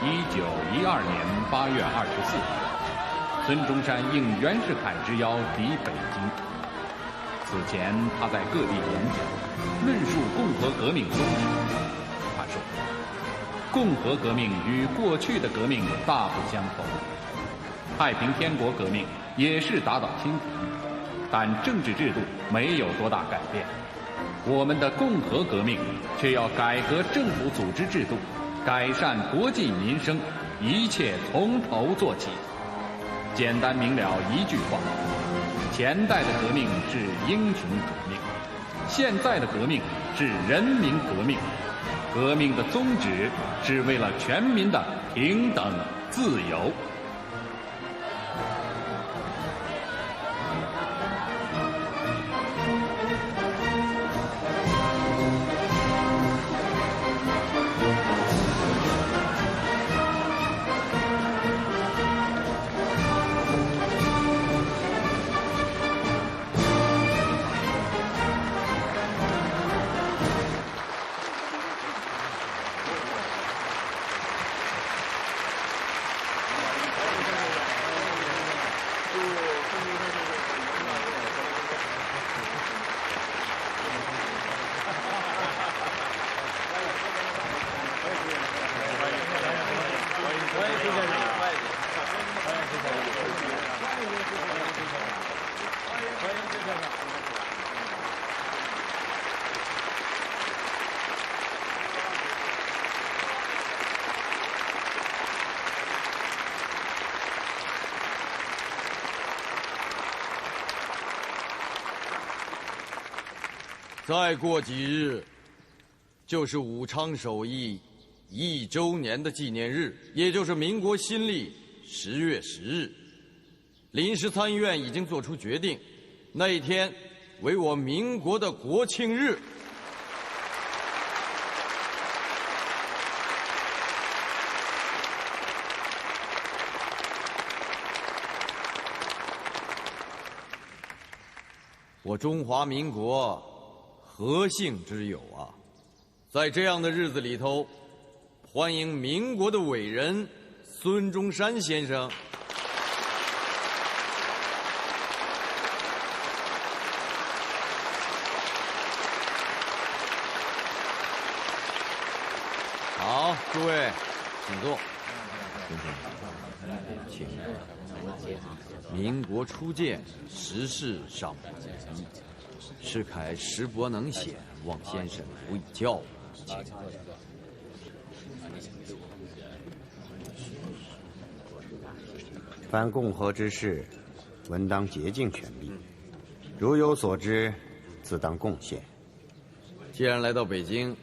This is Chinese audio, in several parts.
1912年8月24日，孙中山应袁世凯之邀抵北京。此前，他在各地演讲，论述共和革命宗旨。他说：“共和革命与过去的革命大不相同，太平天国革命也是打倒清廷，但政治制度没有多大改变。我们的共和革命却要改革政府组织制度，改善国计民生，一切从头做起。简单明了一句话：前代的革命是英雄主命，现在的革命是人民革命。革命的宗旨是为了全民的平等自由。”再过几日，就是武昌首义1周年的纪念日，也就是民国新历10月10日。临时参议院已经做出决定，那一天为我民国的国庆日。我中华民国何幸之有啊！在这样的日子里头，欢迎民国的伟人孙中山先生。好，诸位，请坐。请。民国初建，时事尚不及，世凯识博能显，望先生辅以教务。请。凡共和之事，文当竭尽全力，如有所知，自当贡献。既然来到北京，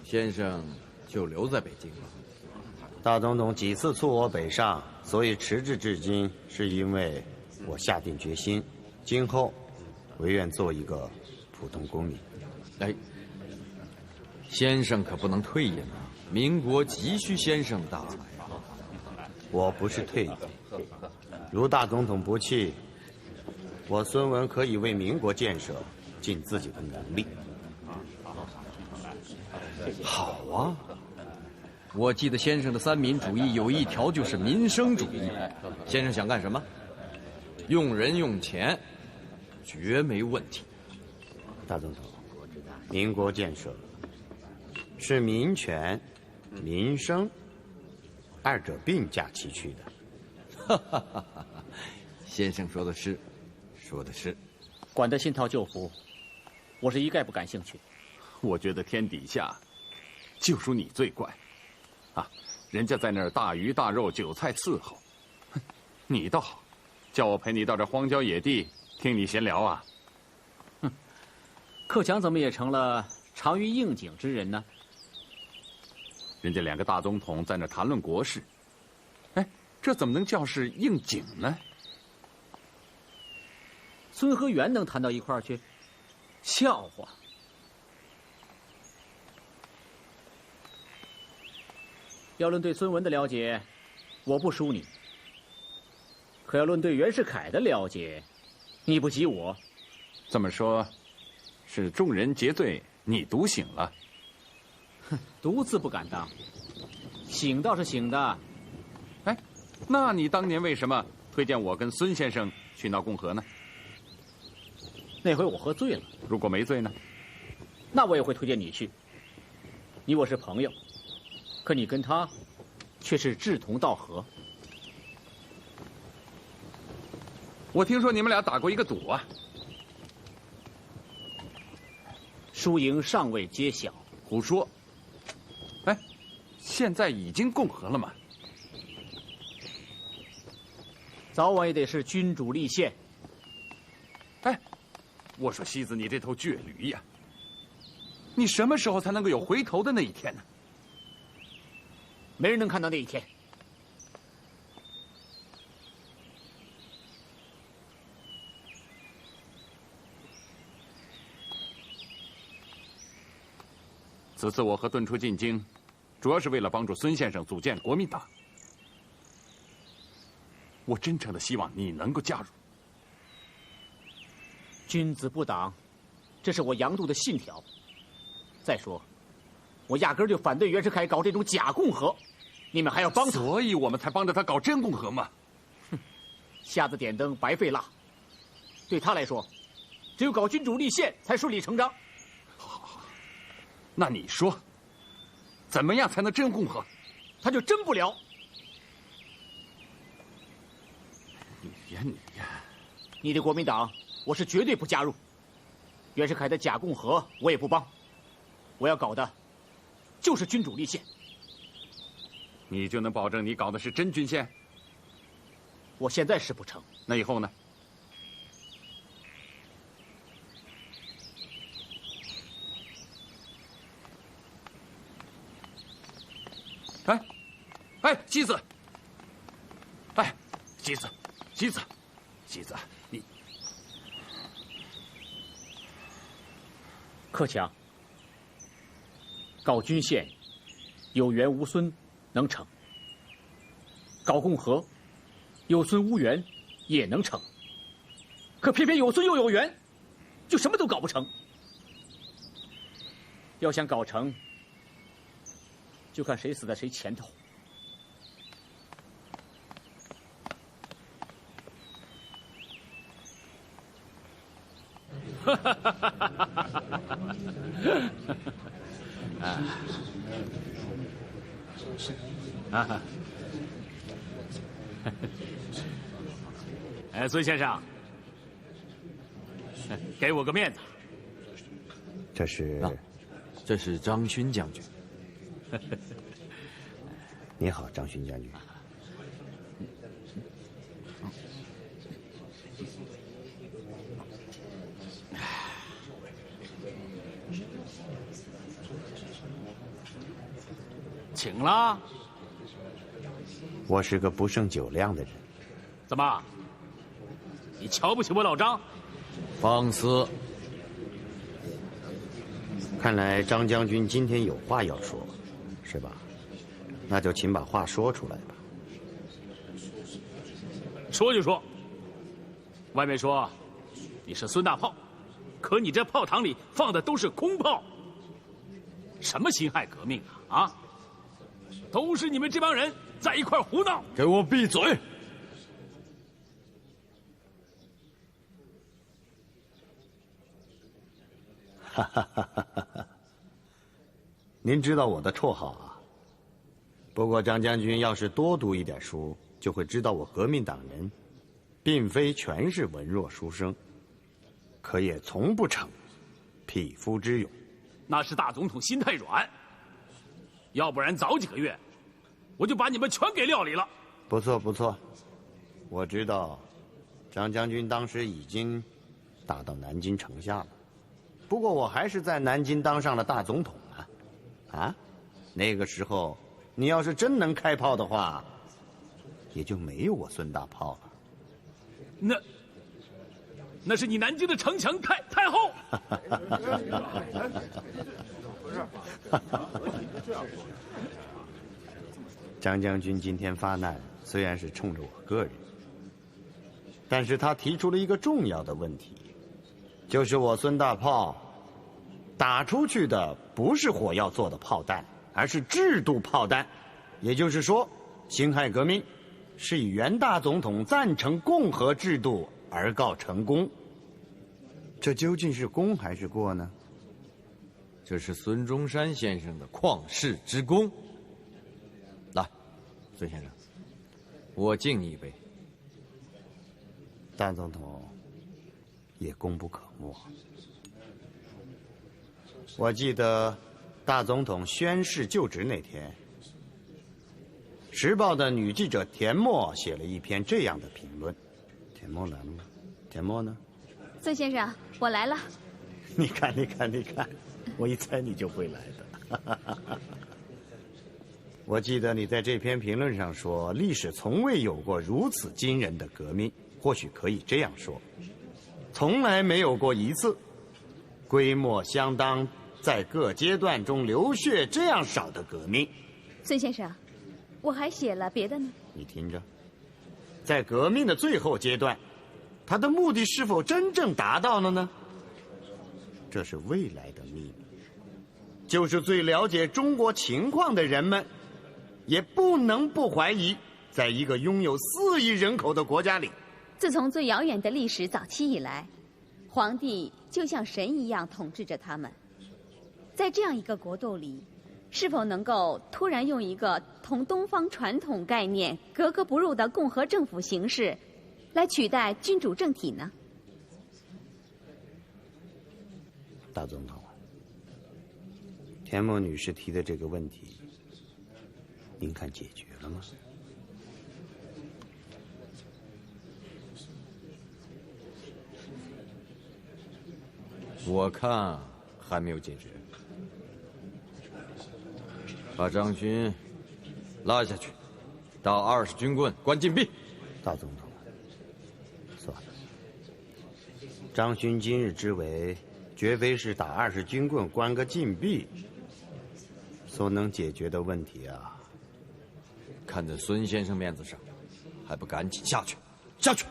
先生就留在北京了。大总统几次促我北上，所以迟至今，是因为我下定决心，今后唯愿做一个普通公民。哎，先生可不能退隐啊！民国急需先生的大才啊！我不是退隐，如大总统不弃，我孙文可以为民国建设尽自己的能力。好啊！我记得先生的三民主义有一条就是民生主义。先生想干什么？用人用钱，绝没问题。大总统，民国建设是民权、民生二者并驾齐驱的。先生说的是，说的是。管得新套旧服，我是一概不感兴趣。我觉得天底下就属你最怪。啊，人家在那儿大鱼大肉、韭菜伺候，哼，你倒好，叫我陪你到这荒郊野地听你闲聊啊。哼，克强怎么也成了长于应景之人呢？人家两个大总统在那谈论国事，哎，这怎么能叫是应景呢？孙和元能谈到一块儿去？笑话！要论对孙文的了解，我不输你；可要论对袁世凯的了解，你不及我。这么说，是众人皆醉，你独醒了？哼，独自不敢当，醒倒是醒的，那你当年为什么推荐我跟孙先生去闹共和呢？那回我喝醉了。如果没醉呢？那我也会推荐你去。你我是朋友，可你跟他却是志同道合。我听说你们俩打过一个赌啊。输赢尚未揭晓。胡说！哎，现在已经共和了嘛？早晚也得是君主立宪。哎，我说西子，你这头倔驴呀，你什么时候才能够有回头的那一天呢？没人能看到那一天。此次我和顿初进京，主要是为了帮助孙先生组建国民党。我真诚的希望你能够加入。君子不党，这是我杨度的信条。再说，我压根儿就反对袁世凯搞这种假共和，你们还要帮他？所以我们才帮着他搞真共和嘛。哼，瞎子点灯，白费蜡。对他来说，只有搞君主立宪才顺理成章。那你说，怎么样才能真共和？他就真不了。你呀你呀，你的国民党我是绝对不加入，袁世凯的假共和我也不帮。我要搞的，就是君主立宪。你就能保证你搞的是真郡县？我现在是不成，那以后呢？哎，哎，西子，哎，西子，西子，西子，你克强，搞郡县，有袁无孙能成；搞共和，有孙无袁也能成。可偏偏有孙又有袁，就什么都搞不成。要想搞成，就看谁死在谁前头。哈哈哈哈哈哈！哎，孙先生，给我个面子。这是张勋将军。你好，张勋将军。请了。我是个不胜酒量的人。怎么？你瞧不起我老张？放肆！看来张将军今天有话要说，是吧？那就请把话说出来吧。说就说。外面说你是孙大炮，可你这炮膛里放的都是空炮。什么辛亥革命啊？啊！都是你们这帮人在一块胡闹！给我闭嘴！哈哈哈哈哈！您知道我的绰号啊？不过张将军要是多读一点书，就会知道我革命党人，并非全是文弱书生，可也从不逞匹夫之勇。那是大总统心太软，要不然早几个月，我就把你们全给料理了。不错不错，我知道，张将军当时已经打到南京城下了。不过我还是在南京当上了大总统啊！那个时候，你要是真能开炮的话，也就没有我孙大炮了。那是你南京的城墙太厚。张将军今天发难，虽然是冲着我个人，但是他提出了一个重要的问题，就是我孙大炮打出去的不是火药做的炮弹，而是制度炮弹，也就是说，辛亥革命是以袁大总统赞成共和制度而告成功。这究竟是功还是过呢？这是孙中山先生的旷世之功。来，孙先生，我敬你一杯。大总统也功不可没。我记得大总统宣誓就职那天，《时报》的女记者田默写了一篇这样的评论。田默来了吗？田默呢？孙先生，我来了。你看，我一猜你就会来的。我记得你在这篇评论上说，历史从未有过如此惊人的革命，或许可以这样说，从来没有过一次规模相当、在各阶段中流血这样少的革命。孙先生，我还写了别的呢。你听着，在革命的最后阶段，它的目的是否真正达到了呢？这是未来的秘密，就是最了解中国情况的人们也不能不怀疑，在一个拥有4亿人口的国家里，自从最遥远的历史早期以来，皇帝就像神一样统治着他们。在这样一个国度里，是否能够突然用一个同东方传统概念格格不入的共和政府形式来取代君主政体呢？大总统，田默女士提的这个问题，您看解决了吗？我看还没有解决。把张勋拉下去，到20军棍关禁闭。大总统，算了，张勋今日之为，绝非是打20军棍关个禁闭所能解决的问题啊！看在孙先生面子上，还不赶紧下去？下去！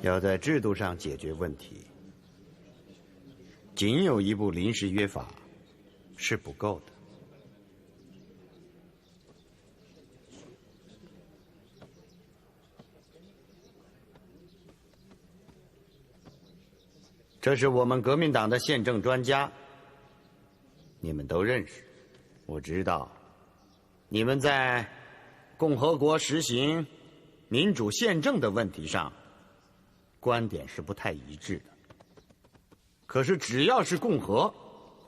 要在制度上解决问题，仅有一部临时约法是不够的。这是我们革命党的宪政专家，你们都认识。我知道，你们在共和国实行民主宪政的问题上，观点是不太一致的。可是只要是共和，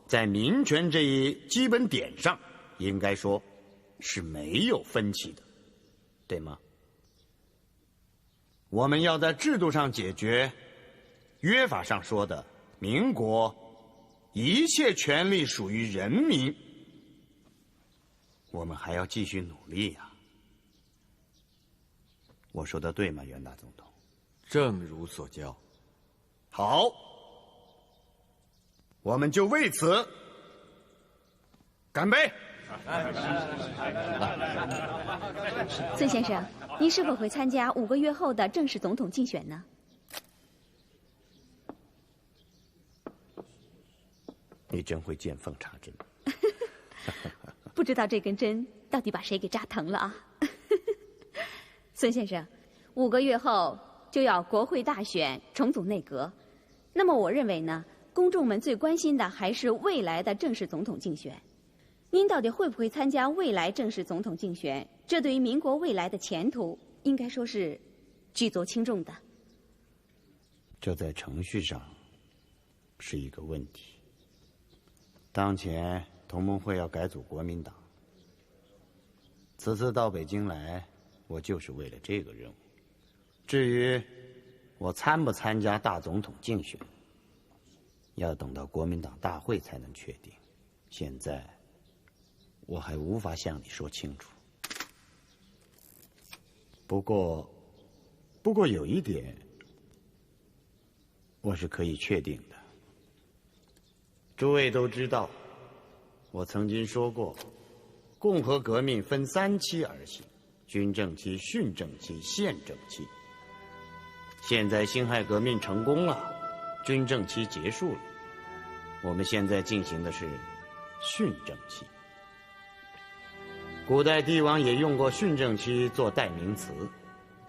在民权这一基本点上，应该说是没有分歧的，对吗？我们要在制度上解决约法上说的民国一切权利属于人民，我们还要继续努力呀。我说的对吗，袁大总统？正如所教。好，我们就为此干杯！孙先生，您是否会参加5个月后的正式总统竞选呢？你真会见缝插针。不知道这根针到底把谁给扎疼了啊？孙先生，5个月后就要国会大选重组内阁，那么我认为呢，公众们最关心的还是未来的正式总统竞选。您到底会不会参加未来正式总统竞选？这对于民国未来的前途，应该说是举足轻重的。这在程序上是一个问题。当前同盟会要改组国民党，此次到北京来，我就是为了这个任务。至于我参不参加大总统竞选，要等到国民党大会才能确定。现在我还无法向你说清楚。不过有一点我是可以确定的。诸位都知道，我曾经说过，共和革命分3期而行：军政期、训政期、宪政期。现在辛亥革命成功了，军政期结束了，我们现在进行的是训政期。古代帝王也用过训政期做代名词，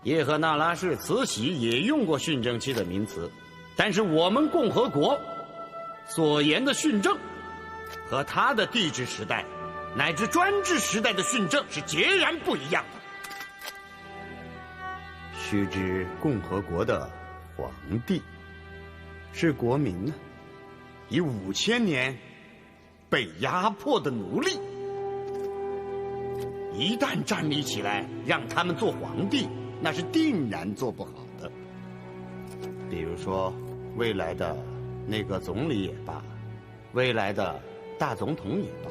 叶赫那拉氏慈禧也用过训政期的名词，但是我们共和国所言的训政，和他的帝制时代乃至专制时代的训政是截然不一样的。须知共和国的皇帝是国民呢，以5000年被压迫的奴隶，一旦站立起来让他们做皇帝，那是定然做不好的。比如说未来的内阁总理也罢，未来的大总统也罢，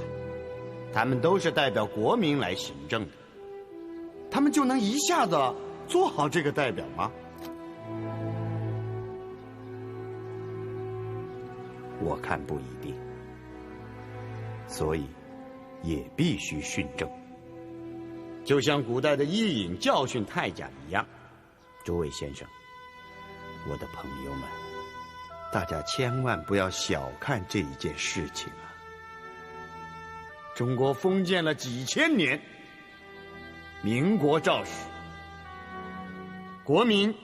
他们都是代表国民来行政的，他们就能一下子做好这个代表吗？我看不一定，所以也必须训政，就像古代的伊尹教训太甲一样。诸位先生，我的朋友们，大家千万不要小看这一件事情啊！中国封建了几千年，民国肇始，国民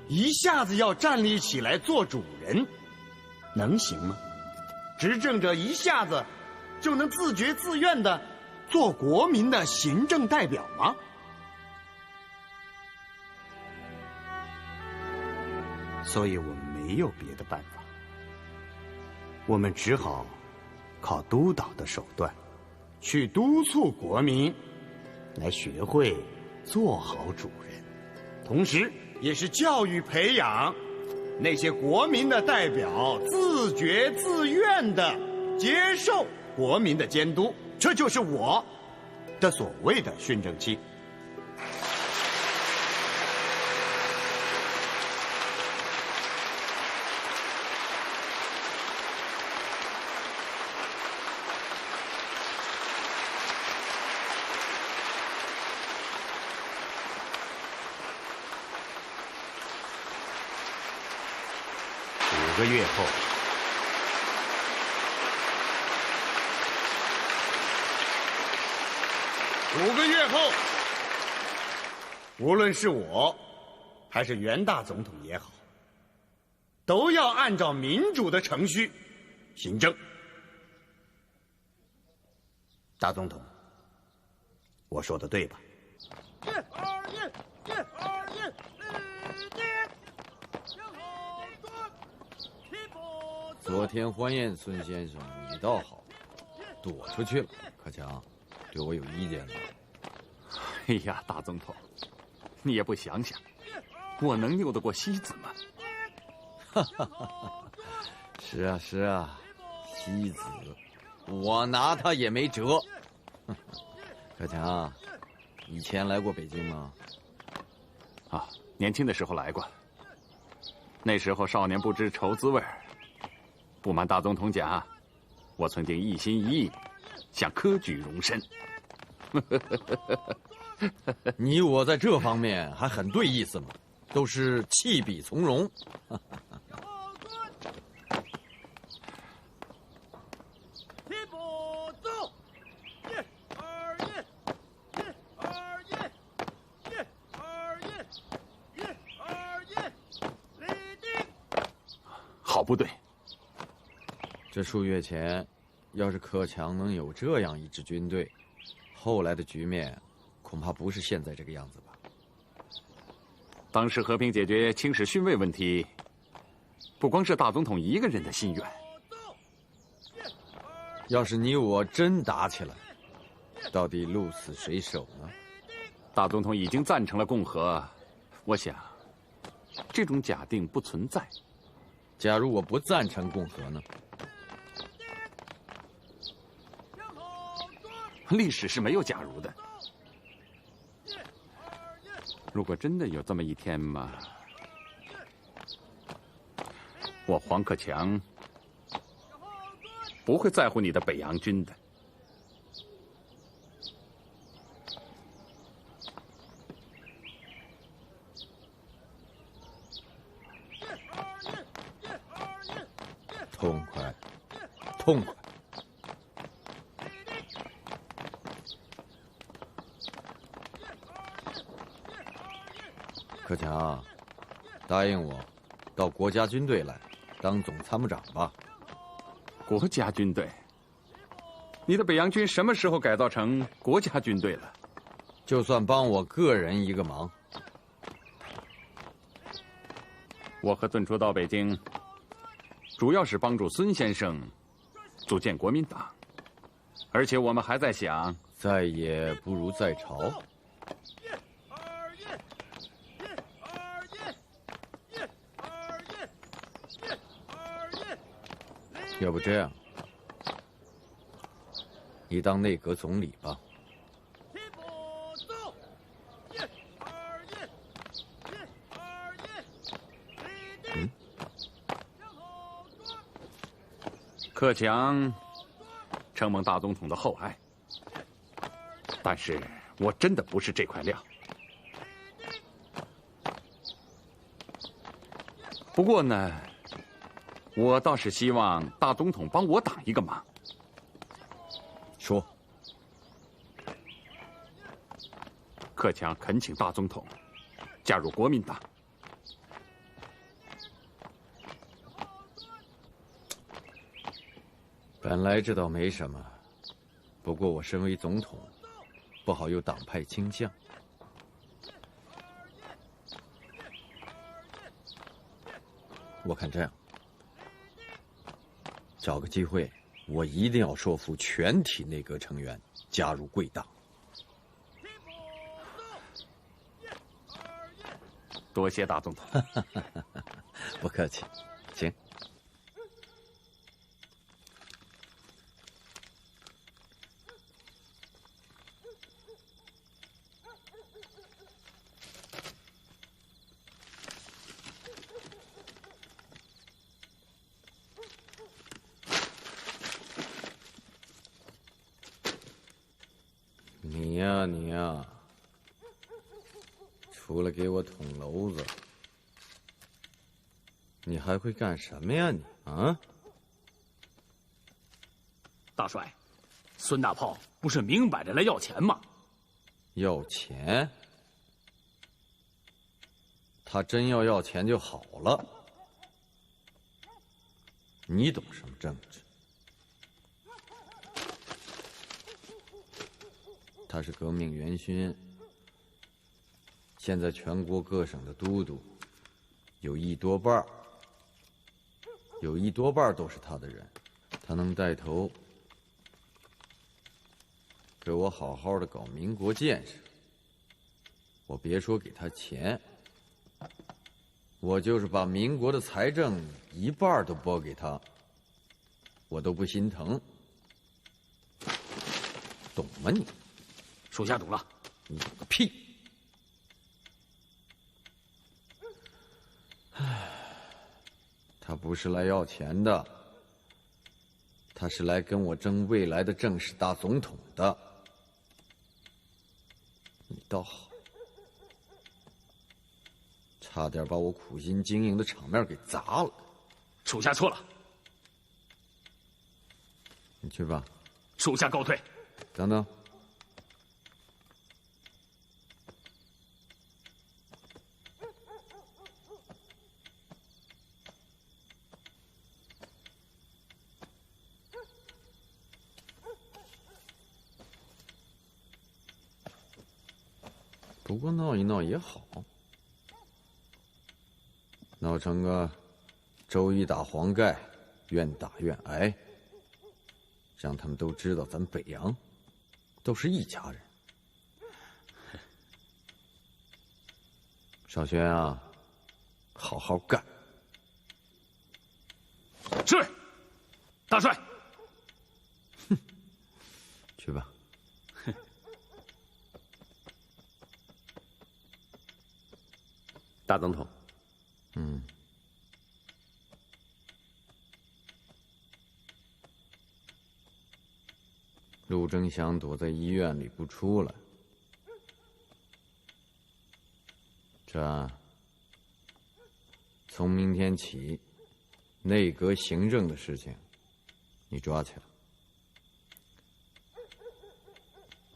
一下子要站立起来做主人，能行吗？执政者一下子就能自觉自愿地做国民的行政代表吗？所以我们没有别的办法，我们只好靠督导的手段，去督促国民来学会做好主人，同时也是教育培养那些国民的代表自觉自愿地接受国民的监督，这就是我的所谓的训政期。5个月后，5个月后，无论是我还是袁大总统也好，都要按照民主的程序行政。大总统，我说的对吧？昨天欢宴，孙先生，你倒好，躲出去了。可强，对我有意见吗？哎呀，大总统，你也不想想，我能拗得过西子吗？哈哈哈！是啊是啊，西子，我拿他也没辙。可强，以前来过北京吗？啊，年轻的时候来过。那时候少年不知愁滋味儿。不瞒大总统讲，我曾经一心一意想科举荣身。你我在这方面还很对意思嘛，都是弃笔从戎。好部队。这数月前，要是克强能有这样一支军队，后来的局面恐怕不是现在这个样子吧。当时和平解决清史训位问题，不光是大总统一个人的心愿。要是你我真打起来，到底鹿死谁手呢？大总统已经赞成了共和，我想，这种假定不存在。假如我不赞成共和呢？历史是没有假如的。如果真的有这么一天嘛，我黄克强不会在乎你的北洋军的。痛快。痛快。克强，答应我，到国家军队来当总参谋长吧。国家军队？你的北洋军什么时候改造成国家军队了？就算帮我个人一个忙。我和顿初到北京，主要是帮助孙先生组建国民党，而且我们还在想，在野不如在朝。要不这样，你当内阁总理吧。克强承蒙大总统的厚爱，但是我真的不是这块料。不过呢，我倒是希望大总统帮我挡一个忙。说。克强恳请大总统加入国民党。本来这倒没什么，不过我身为总统，不好有党派倾向。我看这样，找个机会，我一定要说服全体内阁成员加入贵党。多谢大总统。不客气，请。你呀，除了给我捅娄子，你还会干什么呀你？啊？大帅，孙大炮不是明摆着来要钱吗？要钱？他真要钱就好了。你懂什么政治？他是革命元勋，现在全国各省的都督，有一多半都是他的人，他能带头给我好好的搞民国建设。我别说给他钱，我就是把民国的财政一半都拨给他，我都不心疼。懂吗你？属下懂了。你懂个屁！他不是来要钱的，他是来跟我争未来的正式大总统的。你倒好，差点把我苦心经营的场面给砸了。属下错了。你去吧。属下告退。等等。不过闹一闹也好，闹成个周一打黄盖，愿打愿挨，让他们都知道咱北洋都是一家人。少轩啊，好好干。是，大帅。哼，去吧。大总统，陆征祥躲在医院里不出来，这从明天起，内阁行政的事情你抓起来。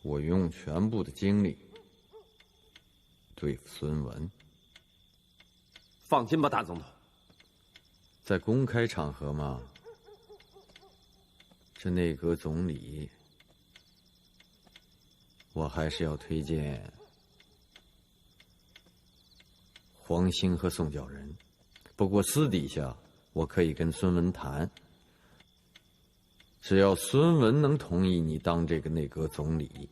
我用全部的精力对付孙文。放心吧，大总统。在公开场合嘛，这内阁总理，我还是要推荐黄兴和宋教仁。不过私底下，我可以跟孙文谈。只要孙文能同意你当这个内阁总理，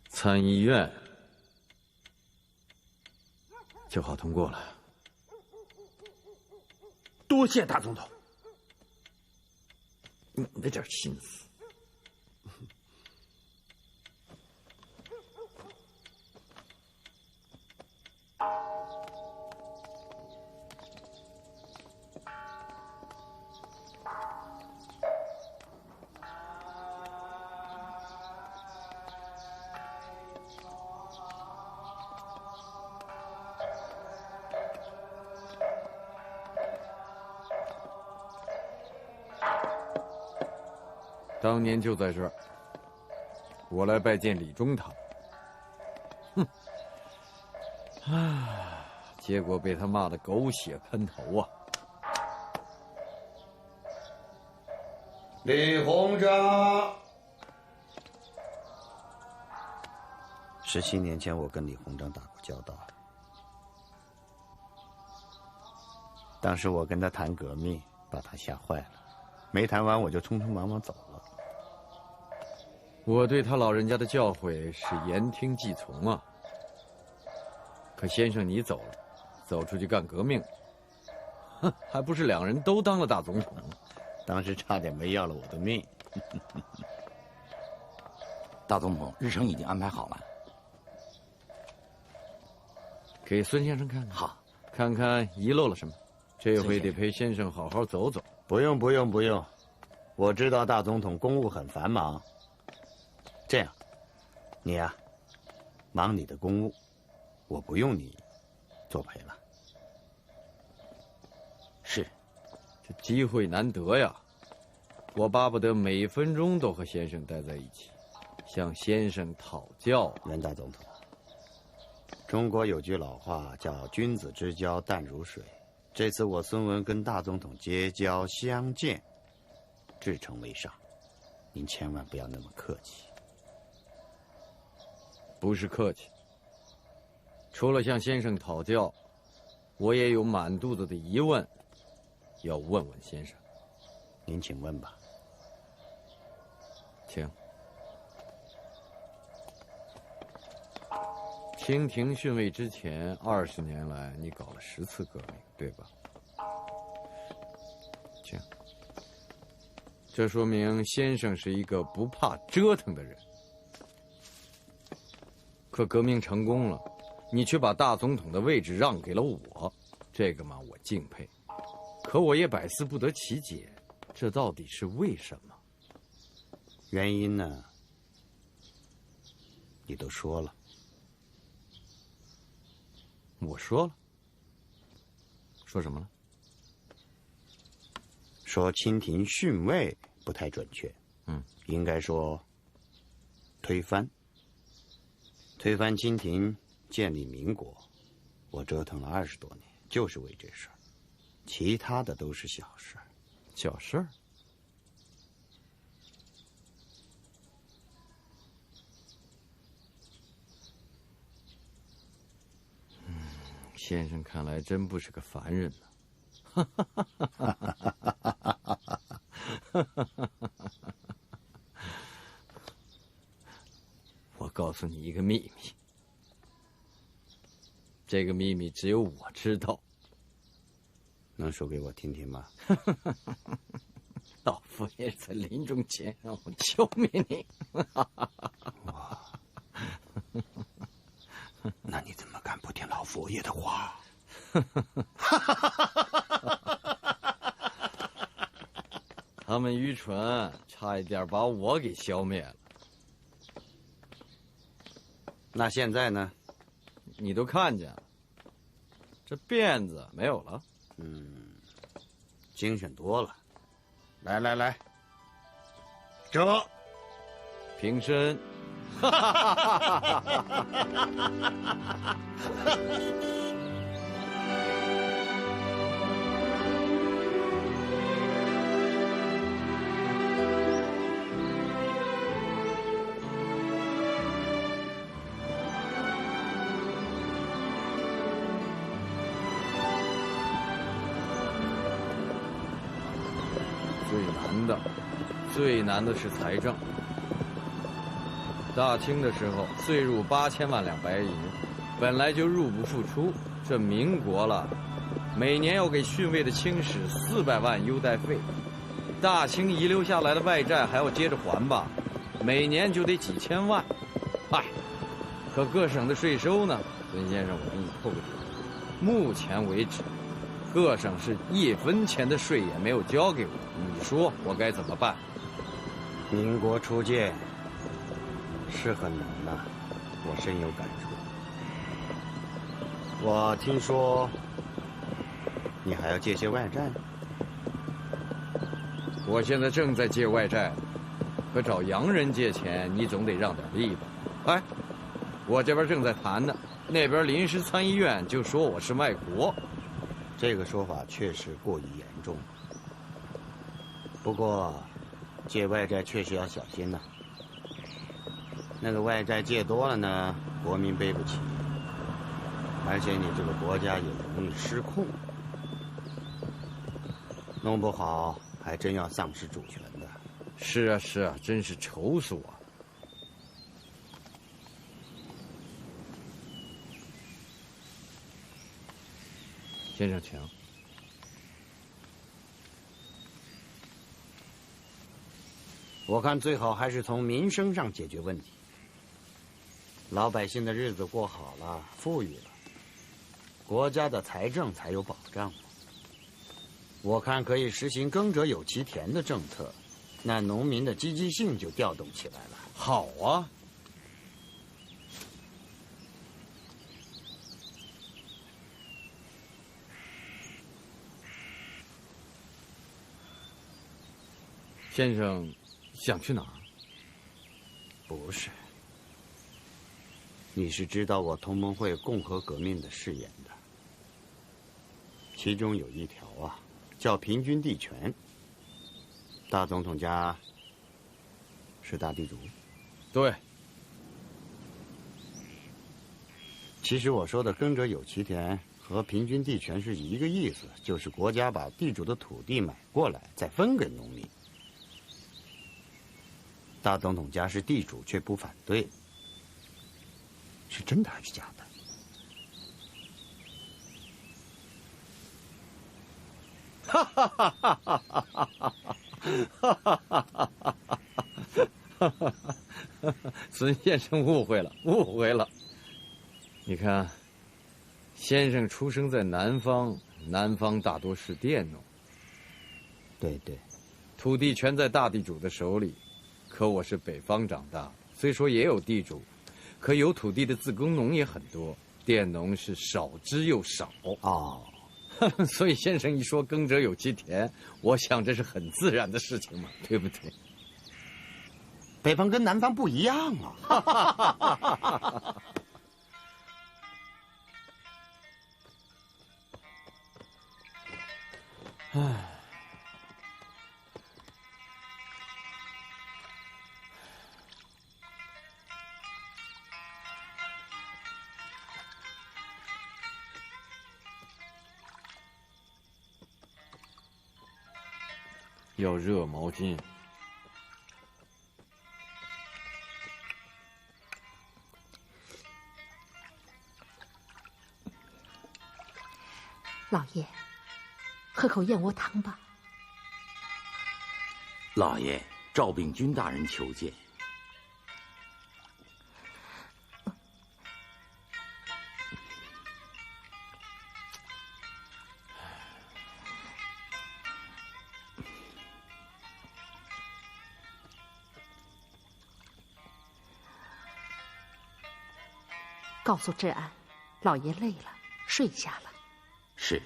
参议院就好通过了。多谢大总统。你那点心思。当年就在这儿，我来拜见李中堂。结果被他骂得狗血喷头啊！李鸿章，17年前我跟李鸿章打过交道，当时我跟他谈革命，把他吓坏了，没谈完我就匆匆忙忙走了。我对他老人家的教诲是言听计从啊。可先生你走了，走出去干革命，还不是两人都当了大总统？当时差点没要了我的命。大总统，日程已经安排好了。给孙先生看看。好，看看遗漏了什么。这回得陪先生好好走走。不用，我知道大总统公务很繁忙。这样，你呀，忙你的公务，我不用你作陪了。是，这机会难得呀，我巴不得每分钟都和先生待在一起，向先生讨教。袁大总统，中国有句老话叫君子之交淡如水。这次我孙文跟大总统结交相见，至诚为上，您千万不要那么客气。不是客气，除了向先生讨教，我也有满肚子的疑问，要问问先生。您请问吧。请。清廷逊位之前20年来，你搞了10次革命，对吧？请。这说明先生是一个不怕折腾的人。可革命成功了，你却把大总统的位置让给了我，这个嘛，我敬佩。可我也百思不得其解，这到底是为什么？原因呢？你都说了。我说了。说什么了？说清廷逊位不太准确，应该说推翻。推翻清廷，建立民国，我折腾了20多年，就是为这事儿，其他的都是小事儿。小事儿？先生看来真不是个凡人呢。我告诉你一个秘密，这个秘密只有我知道。能说给我听听吗？老佛爷在临终前让我消灭你。哇！那你怎么敢不听老佛爷的话？他们愚蠢，差一点把我给消灭了。那现在呢？你都看见了，这辫子没有了。精神多了。来，这，平身。最难的是财政。大清的时候，岁入8000万两白银，本来就入不敷出。这民国了，每年要给逊位的清使400万优待费，大清遗留下来的外债还要接着还吧，每年就得几千万。嗨，可各省的税收呢？孙先生，我给你透个底，目前为止，各省是1分钱的税也没有交给我。你说我该怎么办？民国初建是很难呐，我深有感触。我听说你还要借些外债？我现在正在借外债，可找洋人借钱，你总得让点利吧？哎，我这边正在谈呢，那边临时参议院就说我是卖国，这个说法确实过于严重。不过，借外债确实要小心呐。那个外债借多了呢，国民背不起，而且你这个国家也容易失控，弄不好还真要丧失主权的。是啊是啊，真是愁死我了。先生，请。我看最好还是从民生上解决问题，老百姓的日子过好了，富裕了，国家的财政才有保障。我看可以实行耕者有其田的政策，那农民的积极性就调动起来了。好啊。先生想去哪儿？不是，你是知道我同盟会共和革命的誓言的，其中有一条啊，叫平均地权。大总统家是大地主？对。其实我说的耕者有其田和平均地权是一个意思，就是国家把地主的土地买过来，再分给农民。大总统家是地主，却不反对，是真的还是假的？哈哈哈哈哈哈哈！孙先生误会了，误会了。你看，先生出生在南方，南方大多是佃农。对对，土地全在大地主的手里。可我是北方长大，虽说也有地主，可有土地的自耕农也很多，佃农是少之又少。哦，所以先生一说耕者有其田，我想这是很自然的事情嘛，对不对？北方跟南方不一样啊。唉。要热毛巾。老爷，喝口燕窝汤吧。老爷，赵秉钧大人求见。告诉志安，老爷累了，睡下了。是。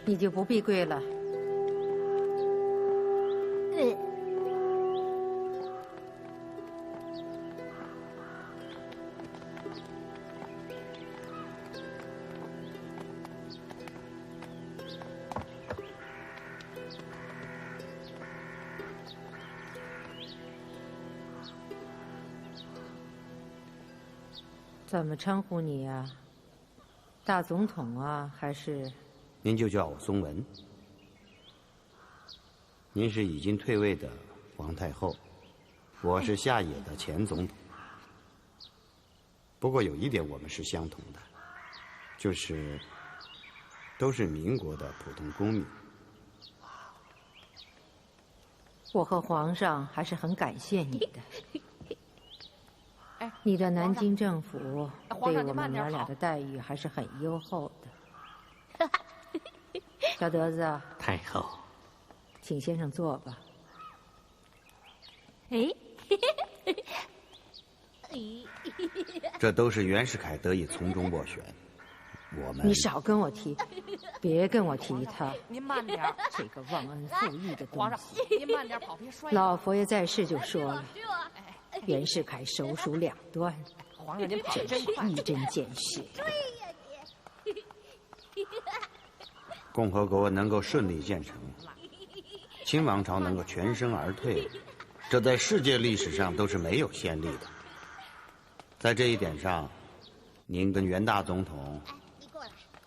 你就不必跪了。怎么称呼你呀？大总统啊，还是？您就叫我松文。您是已经退位的皇太后，我是下野的前总统。不过有一点我们是相同的，就是都是民国的普通公民。我和皇上还是很感谢你的。你的南京政府对我们娘俩的待遇还是很优厚的。小德子，太后，请先生坐吧。这都是袁世凯得以从中斡旋。我们你少跟我提，别跟我提他。您慢点，这个忘恩负义的东皇上西。，您慢点跑，别摔。老佛爷在世就说了，袁世凯手鼠两端，皇上您跑得真是真快。一针见血。共和国能够顺利建成，清王朝能够全身而退，这在世界历史上都是没有先例的。在这一点上，您跟袁大总统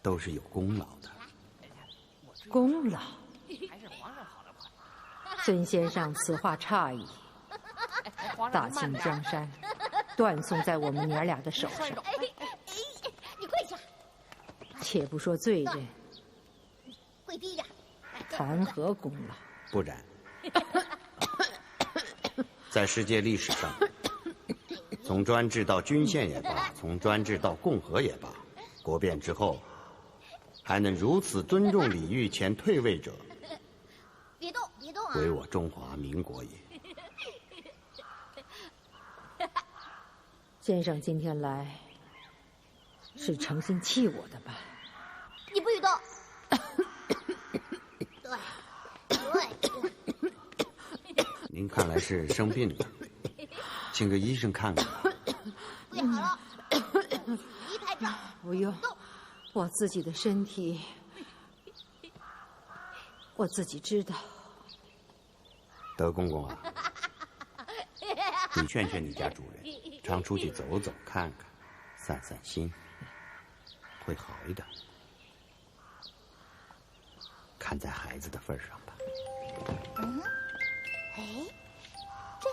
都是有功劳的。功劳？还是皇上跑得快。孙先生此话差矣。大清江山，断送在我们娘俩的手上。你跪下，且不说罪人，跪低点。谈何功劳？不然，在世界历史上，从专制到郡县也罢，从专制到共和也罢，国变之后，还能如此尊重礼遇前退位者，别动，别动啊！唯我中华民国也。先生今天来，是诚心气我的吧？你不许动。对。您看来是生病了，请个医生看看。跪好了，离开这儿。不用，我自己的身体，我自己知道。德公公啊，你劝劝你家主人，常出去走走看看，散散心，会好一点。看在孩子的份上吧。这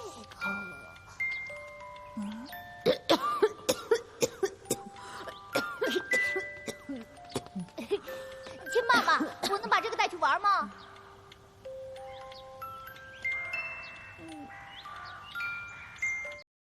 个，亲妈妈，我能把这个带去玩吗？